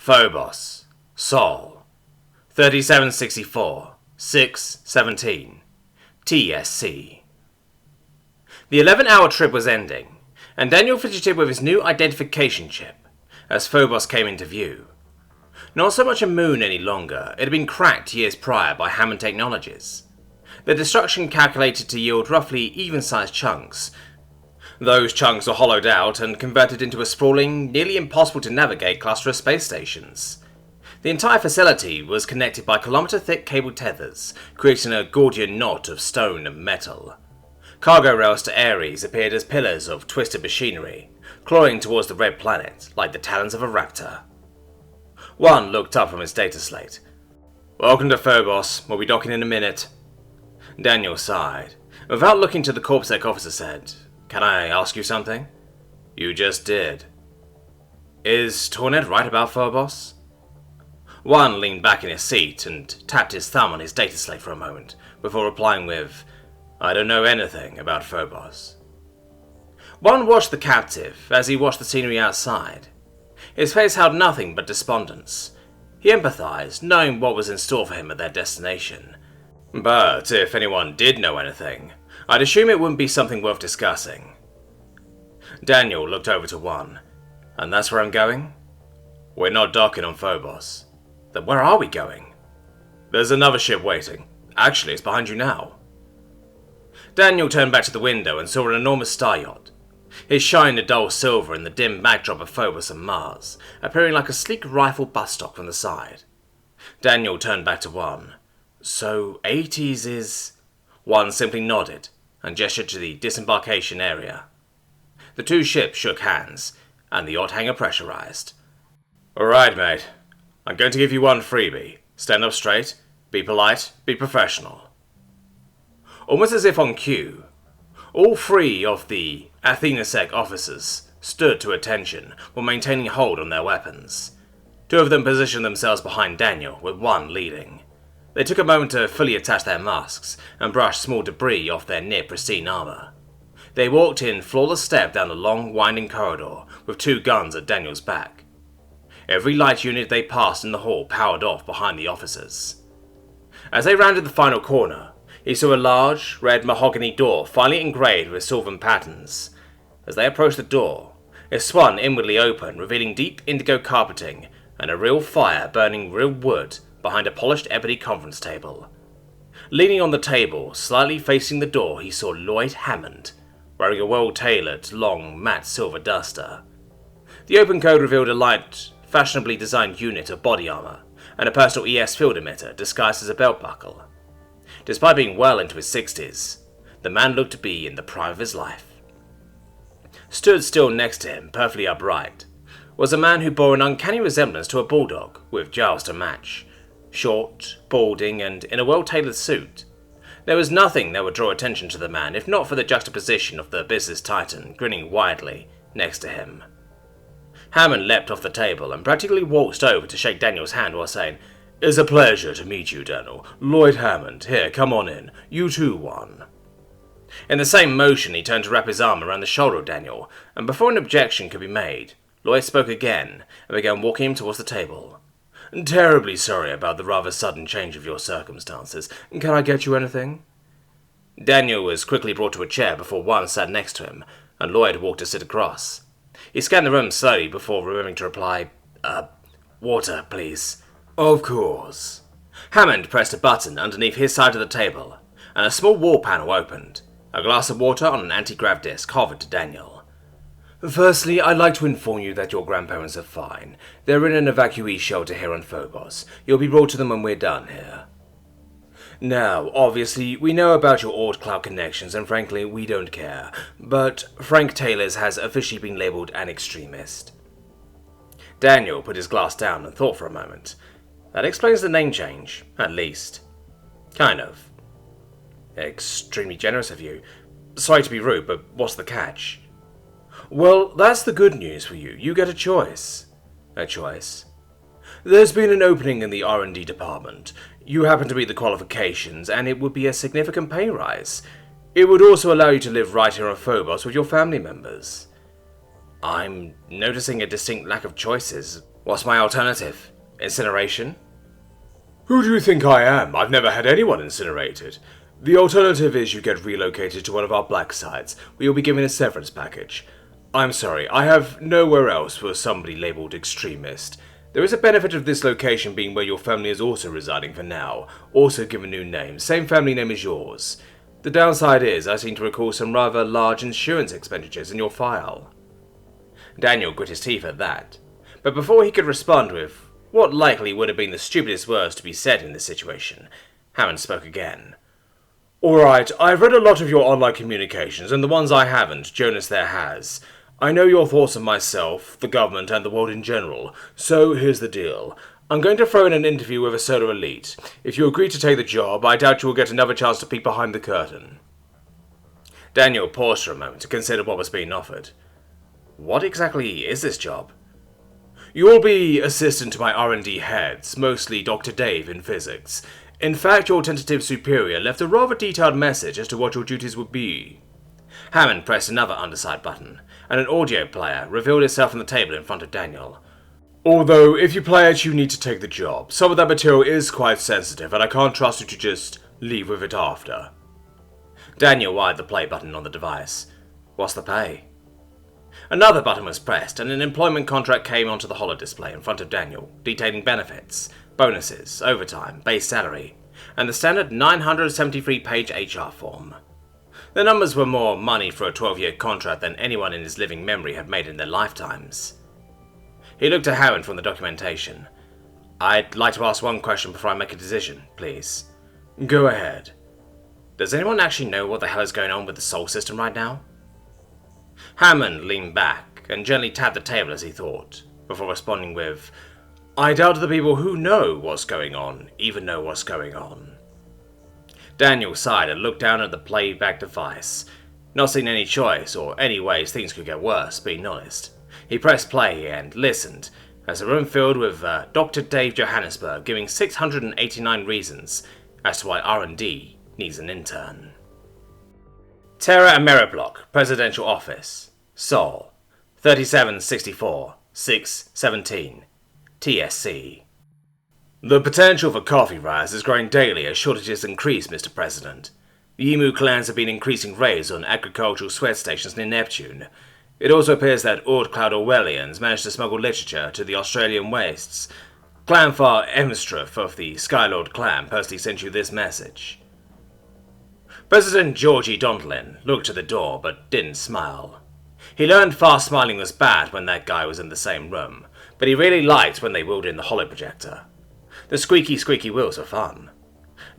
Phobos, Sol, 3764, 617, TSC. The 11-hour trip was ending, and Daniel fidgeted with his new identification chip as Phobos came into view. Not so much a moon any longer, it had been cracked years prior by Hammond technologies. The destruction calculated to yield roughly even-sized chunks. Those chunks were hollowed out and converted into a sprawling, nearly impossible to navigate cluster of space stations. The entire facility was connected by kilometre-thick cable tethers, creating a Gordian knot of stone and metal. Cargo rails to Ares appeared as pillars of twisted machinery, clawing towards the red planet like the talons of a raptor. One looked up from his data slate. "Welcome to Phobos, we'll be docking in a minute." Daniel sighed. Without looking to the corpsec officer said, "Can I ask you something?" "You just did." "Is Tornet right about Phobos?" One leaned back in his seat and tapped his thumb on his data slate for a moment, before replying with, "I don't know anything about Phobos." One watched the captive as he watched the scenery outside. His face held nothing but despondence. He empathized, knowing what was in store for him at their destination. But if anyone did know anything, I'd assume it wouldn't be something worth discussing. Daniel looked over to One. "And that's where I'm going?" "We're not docking on Phobos." "Then where are we going?" "There's another ship waiting. Actually, it's behind you now." Daniel turned back to the window and saw an enormous star yacht. It shined a dull silver in the dim backdrop of Phobos and Mars, appearing like a sleek rifle buttstock from the side. Daniel turned back to One. "So 80s is—" One simply nodded and gestured to the disembarkation area. The two ships shook hands, and the yacht hangar pressurized. "Alright, mate. I'm going to give you one freebie. Stand up straight, be polite, be professional." Almost as if on cue, all three of the AthenaSec officers stood to attention while maintaining hold on their weapons. Two of them positioned themselves behind Daniel, with one leading. They took a moment to fully attach their masks and brush small debris off their near-pristine armor. They walked in flawless step down a long, winding corridor with two guns at Daniel's back. Every light unit they passed in the hall powered off behind the officers. As they rounded the final corner, he saw a large, red mahogany door finely engraved with silvern patterns. As they approached the door, it swung inwardly open, revealing deep indigo carpeting and a real fire burning real wood behind a polished ebony conference table. Leaning on the table, slightly facing the door, he saw Lloyd Hammond, wearing a well-tailored, long, matte silver duster. The open code revealed a light, fashionably designed unit of body armor and a personal ES field emitter disguised as a belt buckle. Despite being well into his 60s, the man looked to be in the prime of his life. Stood still next to him, perfectly upright, was a man who bore an uncanny resemblance to a bulldog, with jowls to match. Short, balding, and in a well-tailored suit. There was nothing that would draw attention to the man, if not for the juxtaposition of the business titan grinning widely next to him. Hammond leapt off the table and practically waltzed over to shake Daniel's hand while saying, "It's a pleasure to meet you, Daniel. Lloyd Hammond. Here, come on in. You too, One." In the same motion, he turned to wrap his arm around the shoulder of Daniel, and before an objection could be made, Lloyd spoke again and began walking him towards the table. "Terribly sorry about the rather sudden change of your circumstances. Can I get you anything?" Daniel was quickly brought to a chair before One sat next to him, and Lloyd walked to sit across. He scanned the room slowly before remembering to reply, "Water, please." "Of course." Hammond pressed a button underneath his side of the table, and a small wall panel opened. A glass of water on an anti-grav disc hovered to Daniel. "Firstly, I'd like to inform you that your grandparents are fine. They're in an evacuee shelter here on Phobos. You'll be brought to them when we're done here. Now, obviously, we know about your old cloud connections, and frankly, we don't care. But Frank Taylor's has officially been labelled an extremist." Daniel put his glass down and thought for a moment. That explains the name change, at least. Kind of. Extremely generous of you. Sorry to be rude, but what's the catch? Well, that's the good news for you. You get a choice. A choice. There's been an opening in the R&D department. You happen to meet the qualifications, and it would be a significant pay rise. It would also allow you to live right here on Phobos with your family members. I'm noticing a distinct lack of choices. What's my alternative? Incineration? Who do you think I am? I've never had anyone incinerated. The alternative is you get relocated to one of our black sites, where you'll be given a severance package. I'm sorry, I have nowhere else for somebody labelled extremist. There is a benefit of this location being where your family is also residing for now, also given new names, same family name as yours. The downside is, I seem to recall some rather large insurance expenditures in your file. Daniel grit his teeth at that, but before he could respond with what likely would have been the stupidest words to be said in this situation, Hammond spoke again. Alright, I've read a lot of your online communications, and the ones I haven't, Jonas there has. I know your thoughts on myself, the government, and the world in general, so here's the deal. I'm going to throw in an interview with a solar elite. If you agree to take the job, I doubt you will get another chance to peek behind the curtain. Daniel paused for a moment to consider what was being offered. What exactly is this job? You will be assistant to my R&D heads, mostly Dr. Dave in physics. In fact, your tentative superior left a rather detailed message as to what your duties would be. Hammond pressed another underside button, and an audio player revealed itself on the table in front of Daniel. Although, if you play it, you need to take the job. Some of that material is quite sensitive, and I can't trust you to just leave with it after. Daniel wired the play button on the device. What's the pay? Another button was pressed, and an employment contract came onto the holodisplay in front of Daniel, detailing benefits, bonuses, overtime, base salary, and the standard 973-page HR form. The numbers were more money for a 12-year contract than anyone in his living memory had made in their lifetimes. He looked at Hammond from the documentation. I'd like to ask one question before I make a decision, please. Go ahead. Does anyone actually know what the hell is going on with the Sol system right now? Hammond leaned back and gently tapped the table as he thought, before responding with, I doubt the people who know what's going on even know what's going on. Daniel sighed and looked down at the playback device, not seeing any choice or any ways things could get worse, being honest. He pressed play and listened, as the room filled with Dr. Dave Johannesburg giving 689 reasons as to why R&D needs an intern. Terra Ameriblock, Presidential Office, Sol, 3764, 617, TSC. The potential for coffee riots is growing daily as shortages increase, Mr. President. The emu clans have been increasing raids on agricultural sweat stations near Neptune. It also appears that Ord-Cloud Orwellians managed to smuggle literature to the Australian wastes. Clanfar Emstruff of the Skylord clan personally sent you this message. President Georgie Dontlin looked at the door but didn't smile. He learned fast smiling was bad when that guy was in the same room, but he really liked when they wheeled in the holoprojector. The squeaky wheels were fun.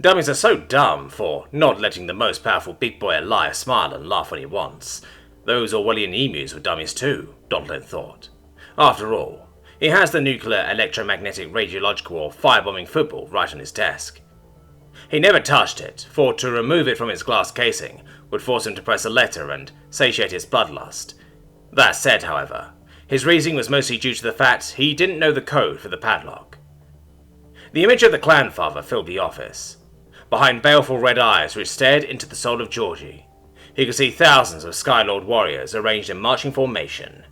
Dummies are so dumb for not letting the most powerful big boy alive smile and laugh when he wants. Those Orwellian emus were dummies too, Dontlin thought. After all, he has the nuclear, electromagnetic, radiological or firebombing football right on his desk. He never touched it, for to remove it from its glass casing would force him to press a letter and satiate his bloodlust. That said, however, his reasoning was mostly due to the fact he didn't know the code for the padlock. The image of the clan father filled the office. Behind baleful red eyes which stared into the soul of Georgie, he could see thousands of Skylord warriors arranged in marching formation.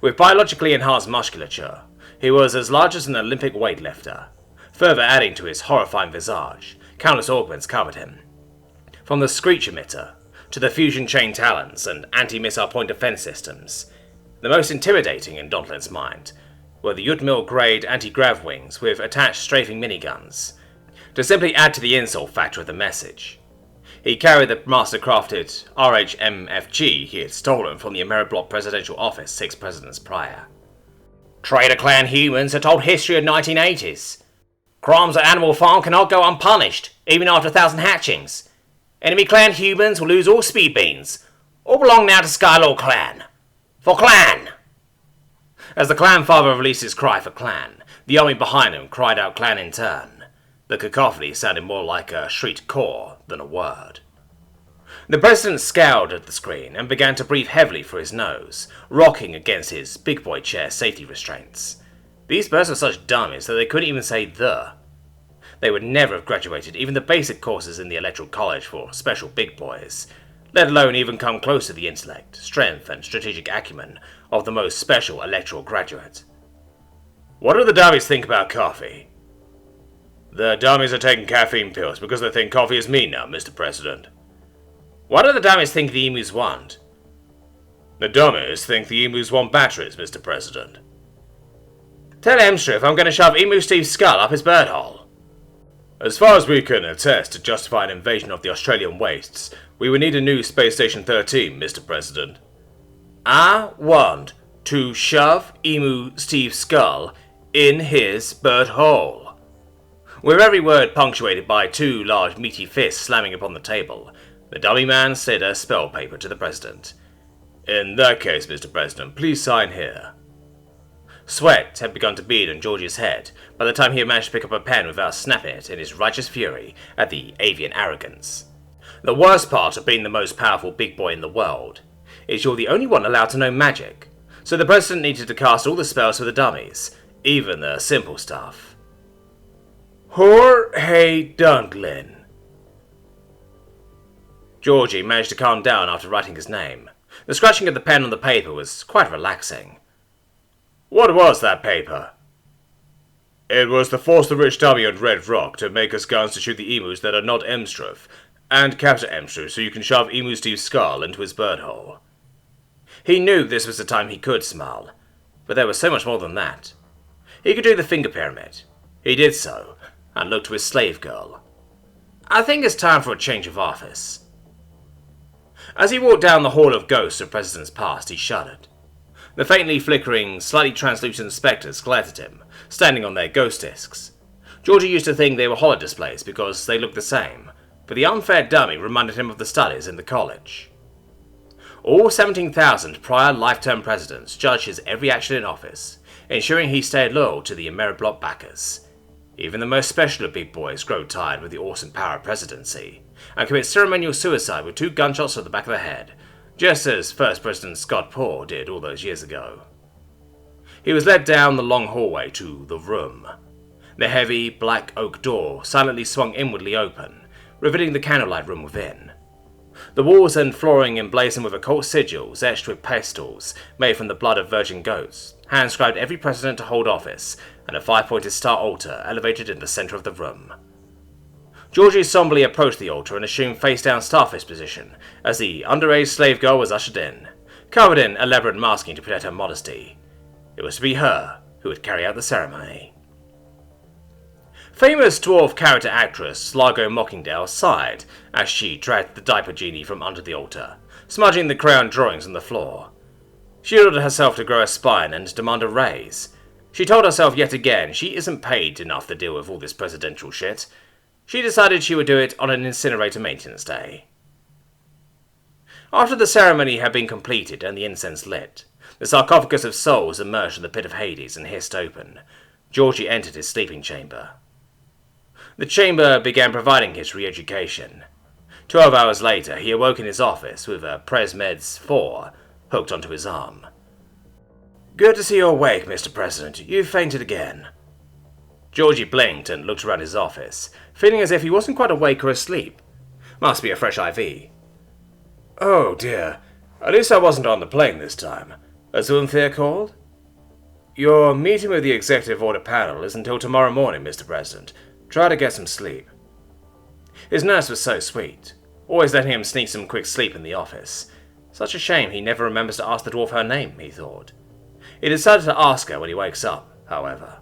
With biologically enhanced musculature, he was as large as an Olympic weightlifter. Further adding to his horrifying visage, countless augments covered him. From the screech emitter, to the fusion chain talons and anti-missile point defense systems, the most intimidating in Dontlin's mind were the Utmil-grade anti-grav wings with attached strafing miniguns. To simply add to the insult factor of the message, he carried the master-crafted RHMFG he had stolen from the Ameriblock presidential office 6 presidents prior. Traitor clan humans are told history of 1980s. Crimes at Animal Farm cannot go unpunished, even after 1,000 hatchings. Enemy clan humans will lose all speed beans. All belong now to Skylord clan. For clan! As the clan father released his cry for clan, the army behind him cried out clan in turn. The cacophony sounded more like a shrieked caw than a word. The president scowled at the screen and began to breathe heavily through his nose, rocking against his big boy chair safety restraints. These birds were such dummies that they couldn't even say the. They would never have graduated even the basic courses in the Electoral College for special big boys, let alone even come close to the intellect, strength, and strategic acumen of the most special electoral graduate. What do the dummies think about coffee? The dummies are taking caffeine pills because they think coffee is mean now, Mr. President. What do the dummies think the emus want? The dummies think the emus want batteries, Mr. President. Tell Emster if I'm going to shove Emu Steve's skull up his bird hole. As far as we can attest to justify an invasion of the Australian wastes, we would need a new Space Station 13, Mr. President. I want to shove Emu Steve's skull in his bird hole. With every word punctuated by two large meaty fists slamming upon the table, the dummy man slid a spell paper to the President. In that case, Mr. President, please sign here. Sweat had begun to bead on George's head by the time he had managed to pick up a pen without snapping it in his righteous fury at the avian arrogance. The worst part of being the most powerful big boy in the world is you're the only one allowed to know magic, so the President needed to cast all the spells for the dummies, even the simple stuff. Jorge Dunklin. Georgie managed to calm down after writing his name. The scratching of the pen on the paper was quite relaxing. What was that paper? It was to force the rich dummy on Red Rock to make us guns to shoot the emus that are not Emstruth, and capture Emstruth so you can shove Emu Steve's skull into his bird hole. He knew this was the time he could smile, but there was so much more than that. He could do the finger pyramid. He did so, and looked to his slave girl. I think it's time for a change of office. As he walked down the Hall of Ghosts of Presidents Past, he shuddered. The faintly flickering, slightly translucent spectres glared at him, standing on their ghost discs. Georgie used to think they were holodisplays because they looked the same, but the unfair dummy reminded him of the studies in the college. All 17,000 prior life-term presidents judged his every action in office, ensuring he stayed loyal to the Ameriblot backers. Even the most special of big boys grow tired with the awesome power of presidency, and commit ceremonial suicide with 2 gunshots to the back of the head, just as First President Scott Poor did all those years ago. He was led down the long hallway to the room. The heavy, black oak door silently swung inwardly open, revealing the candlelight room within. The walls and flooring emblazoned with occult sigils etched with pastels made from the blood of virgin goats, hand-scribed every president to hold office, and a 5-pointed star altar elevated in the center of the room. Georgie somberly approached the altar and assumed face-down starfish position as the underage slave girl was ushered in, covered in elaborate masking to protect her modesty. It was to be her who would carry out the ceremony. Famous dwarf character actress Largo Mockingdale sighed as she dragged the diaper genie from under the altar, smudging the crayon drawings on the floor. She ordered herself to grow a spine and demand a raise. She told herself yet again she isn't paid enough to deal with all this presidential shit. She decided she would do it on an incinerator maintenance day. After the ceremony had been completed and the incense lit, the sarcophagus of souls emerged from the pit of Hades and hissed open. Georgie entered his sleeping chamber. The chamber began providing his re-education. 12 hours later, he awoke in his office with a Presmeds 4 hooked onto his arm. "Good to see you awake, Mr. President. You fainted again." Georgie blinked and looked around his office, feeling as if he wasn't quite awake or asleep. Must be a fresh IV. "Oh dear, at least I wasn't on the plane this time. Has Unfair called?" "Your meeting with the Executive Order panel is until tomorrow morning, Mr. President. Try to get some sleep." His nurse was so sweet, always letting him sneak some quick sleep in the office. Such a shame he never remembers to ask the dwarf her name, he thought. He decided to ask her when he wakes up, however.